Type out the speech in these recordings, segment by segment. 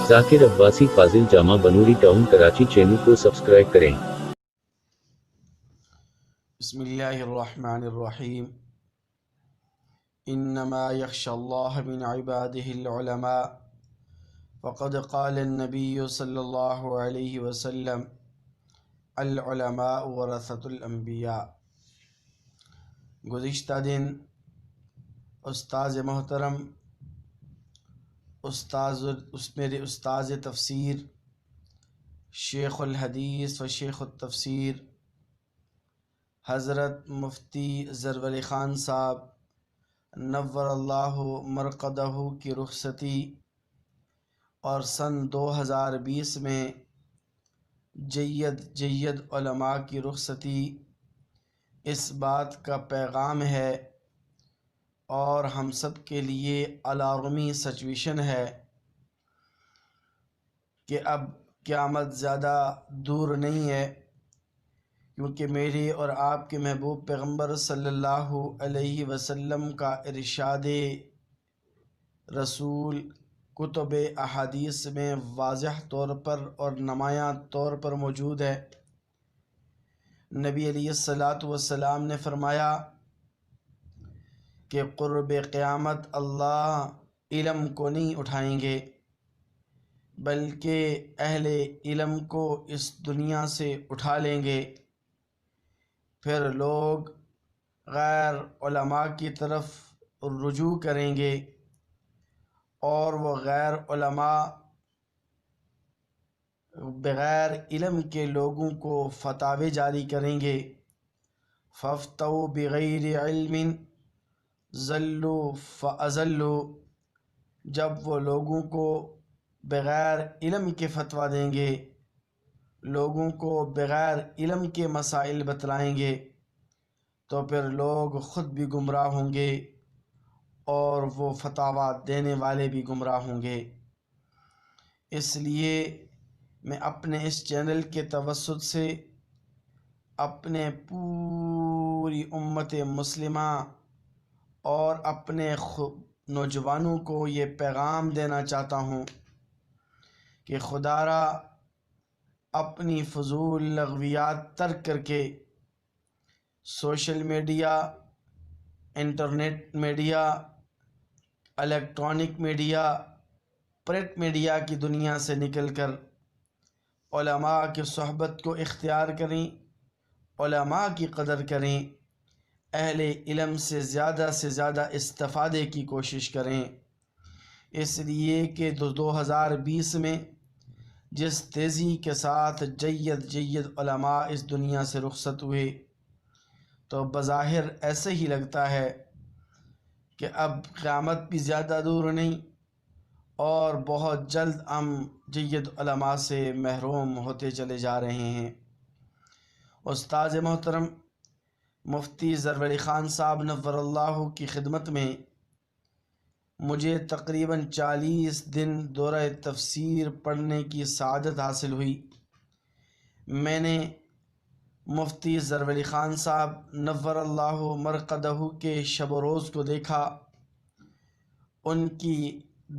ذاکر عباسی فاضل جامع Banuri town Karachi channel کو subscribe کریں۔ بسم اللہ الرحمن الرحیم۔ انما یخشی اللہ من عباده العلماء وقد قال النبی صلی اللہ علیہ وسلم العلماء ورثۃ الانبیاء۔ گزشتہ دن استاذ محترم میرے استاذ تفسیر شیخ الحدیث و شیخ التفسیر حضرت مفتی ظفر خان صاحب نور اللہ مرقدہ کی رخصتی اور سن 2020 میں جید علماء کی رخصتی اس بات کا پیغام ہے اور ہم سب کے لیے الارمی سچویشن ہے کہ اب قیامت زیادہ دور نہیں ہے، کیونکہ میرے اور آپ کے محبوب پیغمبر صلی اللہ علیہ وسلم کا ارشاد رسول کتب احادیث میں واضح طور پر اور نمایاں طور پر موجود ہے۔ نبی علیہ الصلاۃ والسلام نے فرمایا کہ قرب قیامت اللہ علم کو نہیں اٹھائیں گے بلکہ اہل علم کو اس دنیا سے اٹھا لیں گے، پھر لوگ غیر علماء کی طرف رجوع کریں گے اور وہ غیر علماء بغیر علم کے لوگوں کو فتاوی جاری کریں گے۔ فافتوا بغیر علم ضلوا فاضلوا، جب وہ لوگوں کو بغیر علم کے فتویٰ دیں گے، لوگوں کو بغیر علم کے مسائل بتلائیں گے، تو پھر لوگ خود بھی گمراہ ہوں گے اور وہ فتاویٰ دینے والے بھی گمراہ ہوں گے۔ اس لیے میں اپنے اس چینل کے توسط سے اپنے پوری امت مسلمہ اور اپنے نوجوانوں کو یہ پیغام دینا چاہتا ہوں کہ خدا را اپنی فضول لغویات ترک کر کے social media, internet media, electronic media, print media کی دنیا سے نکل کر علماء کی صحبت کو اختیار کریں، علماء کی قدر کریں، اہل علم سے زیادہ استفادے کی کوشش کریں، اس لیے کہ 2020 میں جس تیزی کے ساتھ جید علماء اس دنیا سے رخصت ہوئے تو بظاہر ایسے ہی لگتا ہے کہ اب قیامت بھی زیادہ دور نہیں اور بہت جلد ہم جید علماء سے محروم ہوتے چلے جا رہے ہیں۔ استاذ محترم مفتی ظفر خان صاحب نور اللہ کی خدمت میں مجھے تقریباً 40 دن دورہ تفسیر پڑھنے کی سعادت حاصل ہوئی۔ میں نے مفتی ظفر خان صاحب نور اللہ مرقدہ کے شب و روز کو دیکھا، ان کی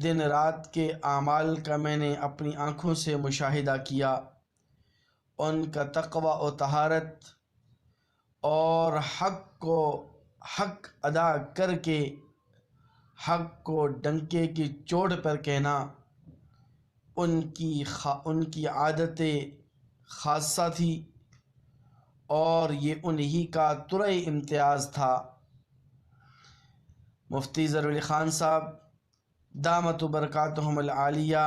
دن رات کے اعمال کا میں نے اپنی آنکھوں سے مشاہدہ کیا، ان کا تقوی و طہارت اور حق ادا کر کے حق کو ڈنکے کی چوٹ پر کہنا ان کی عادت خاصہ تھی اور یہ انہی کا ترۂ امتیاز تھا۔ مفتی ظفر خان صاحب دامت برکاتہم العالیہ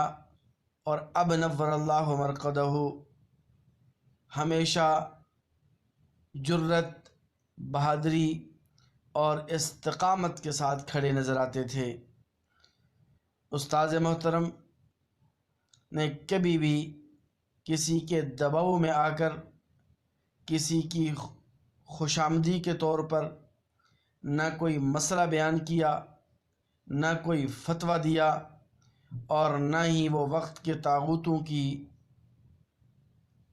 اور اب نور اللہ مرقدہ ہمیشہ جرت، بہادری اور استقامت کے ساتھ کھڑے نظر آتے تھے۔ استاذ محترم نے کبھی بھی کسی کے دباؤ میں آ کر کسی کی خوشامدی کے طور پر نہ کوئی مسئلہ بیان کیا، نہ کوئی فتویٰ دیا اور نہ ہی وہ وقت کے طاغوتوں کی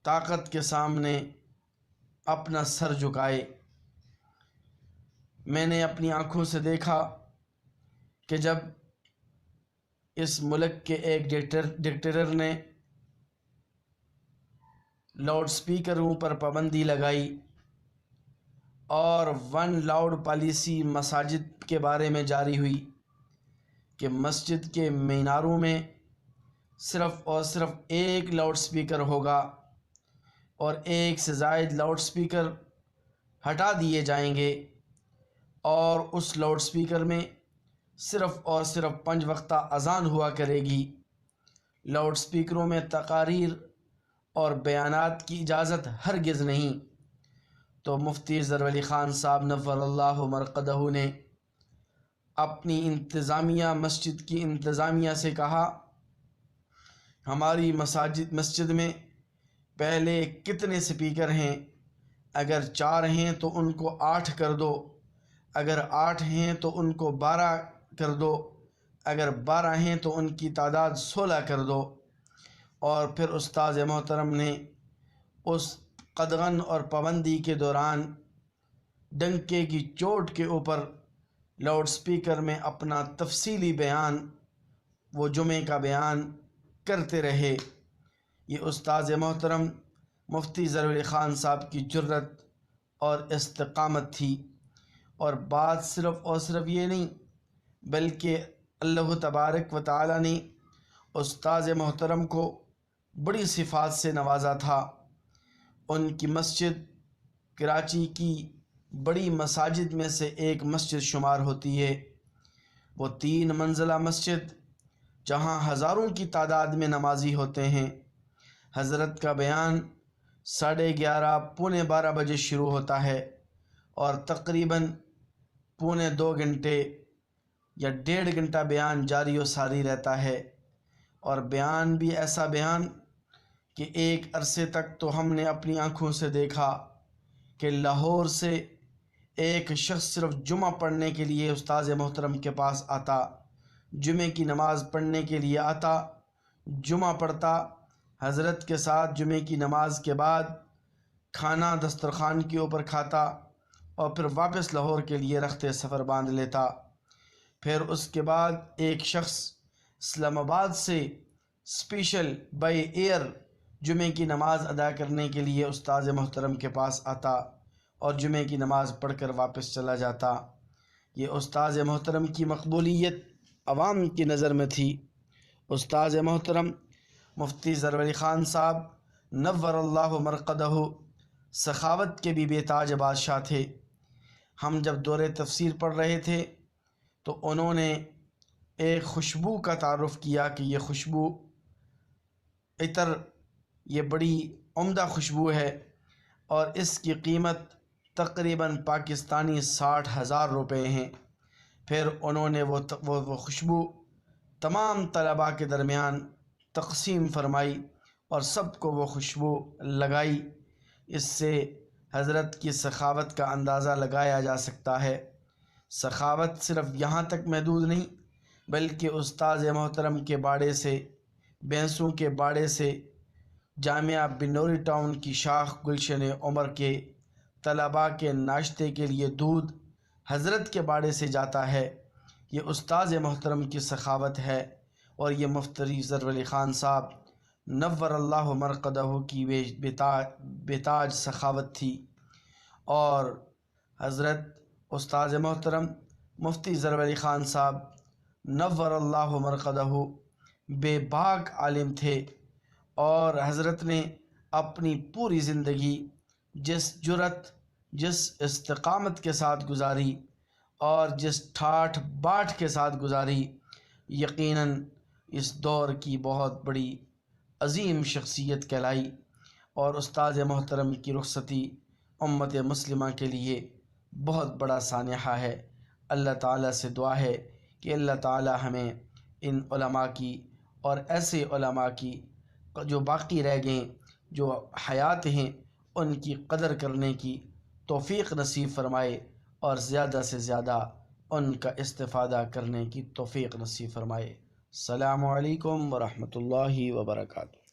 طاقت کے سامنے اپنا سر جھکائے۔ میں نے اپنی آنکھوں سے دیکھا کہ جب اس ملک کے ایک ڈکٹیٹر نے لاؤڈ سپیکروں پر پابندی لگائی اور ون لاؤڈ پالیسی مساجد کے بارے میں جاری ہوئی کہ مسجد کے میناروں میں صرف اور صرف ایک لاؤڈ سپیکر ہوگا اور ایک سے زائد لاؤڈ سپیکر ہٹا دیے جائیں گے، اور اس لاؤڈ سپیکر میں صرف اور صرف 5 وقتہ اذان ہوا کرے گی۔ لاؤڈ سپیکروں میں تقاریر اور بیانات کی اجازت ہرگز نہیں۔ تو مفتی ظفر علی خان صاحب نور اللہ مرقدہ نے اپنی انتظامیہ، مسجد کی انتظامیہ سے کہا، ہماری مسجد میں پہلے کتنے سپیکر ہیں؟ اگر 4 ہیں تو ان کو 8 کر دو، اگر 8 ہیں تو ان کو 12 کر دو، اگر 12 ہیں تو ان کی تعداد 16 کر دو۔ اور پھر استاذ محترم نے اس قدغن اور پابندی کے دوران ڈنکے کی چوٹ کے اوپر لاؤڈ سپیکر میں اپنا تفصیلی بیان، وہ جمعے کا بیان کرتے رہے۔ یہ استاذ محترم مفتی ظفر علی خان صاحب کی جرت اور استقامت تھی۔ اور بات صرف اور صرف یہ نہیں، بلکہ اللہ تبارک و تعالی نے استاذ محترم کو بڑی صفات سے نوازا تھا۔ ان کی مسجد کراچی کی بڑی مساجد میں سے ایک مسجد شمار ہوتی ہے۔ وہ 3 منزلہ مسجد جہاں ہزاروں کی تعداد میں نمازی ہوتے ہیں۔ حضرت کا بیان 11:30 پونے 12 بجے شروع ہوتا ہے اور تقریباً پونے 2 گھنٹے یا 1.5 گھنٹہ بیان جاری و ساری رہتا ہے۔ اور بیان بھی ایسا بیان کہ ایک عرصے تک تو ہم نے اپنی آنکھوں سے دیکھا کہ لاہور سے ایک شخص صرف جمعہ پڑھنے کے لیے استاذ محترم کے پاس آتا، جمعے کی نماز پڑھنے کے لیے آتا، جمعہ پڑھتا، حضرت کے ساتھ جمعے کی نماز کے بعد کھانا دسترخوان کے اوپر کھاتا اور پھر واپس لاہور کے لیے رخت سفر باندھ لیتا۔ پھر اس کے بعد ایک شخص اسلام آباد سے اسپیشل بائی ایئر جمعے کی نماز ادا کرنے کے لیے استاذ محترم کے پاس آتا اور جمعے کی نماز پڑھ کر واپس چلا جاتا۔ یہ استاذ محترم کی مقبولیت عوام کی نظر میں تھی۔ استاذ محترم مفتی ظفر علی خان صاحب نور اللہ مرقدہ سخاوت کے بھی بے تاج بادشاہ تھے۔ ہم جب دور تفسیر پڑھ رہے تھے تو انہوں نے ایک خوشبو کا تعارف کیا کہ یہ خوشبو عطر، یہ بڑی عمدہ خوشبو ہے اور اس کی قیمت تقریباً پاکستانی 60,000 روپے ہیں۔ پھر انہوں نے وہ خوشبو تمام طلباء کے درمیان تقسیم فرمائی اور سب کو وہ خوشبو لگائی۔ اس سے حضرت کی سخاوت کا اندازہ لگایا جا سکتا ہے۔ سخاوت صرف یہاں تک محدود نہیں، بلکہ استاذ محترم کے باڑے سے، بھینسوں کے باڑے سے، جامعہ بنوری ٹاؤن کی شاخ گلشن عمر کے طلباء کے ناشتے کے لیے دودھ حضرت کے باڑے سے جاتا ہے۔ یہ استاذ محترم کی سخاوت ہے اور یہ مفتی ظفر علی خان صاحب نور اللہ مرقدہ کی بے تاج سخاوت تھی۔ اور حضرت استاذ محترم مفتی ظفر علی خان صاحب نور اللہ مرقدہ بے باک عالم تھے، اور حضرت نے اپنی پوری زندگی جس جرت، جس استقامت کے ساتھ گزاری اور جس ٹھاٹھ باٹھ کے ساتھ گزاری، یقیناً اس دور کی بہت بڑی عظیم شخصیت کہلائی۔ اور استاذ محترم کی رخصتی امت مسلمہ کے لیے بہت بڑا سانحہ ہے۔ اللہ تعالیٰ سے دعا ہے کہ اللہ تعالیٰ ہمیں ان علماء کی اور ایسے علماء کی جو باقی رہ گئے، جو حیات ہیں، ان کی قدر کرنے کی توفیق نصیب فرمائے اور زیادہ سے زیادہ ان کا استفادہ کرنے کی توفیق نصیب فرمائے۔ السلام علیکم ورحمۃ اللہ وبرکاتہ۔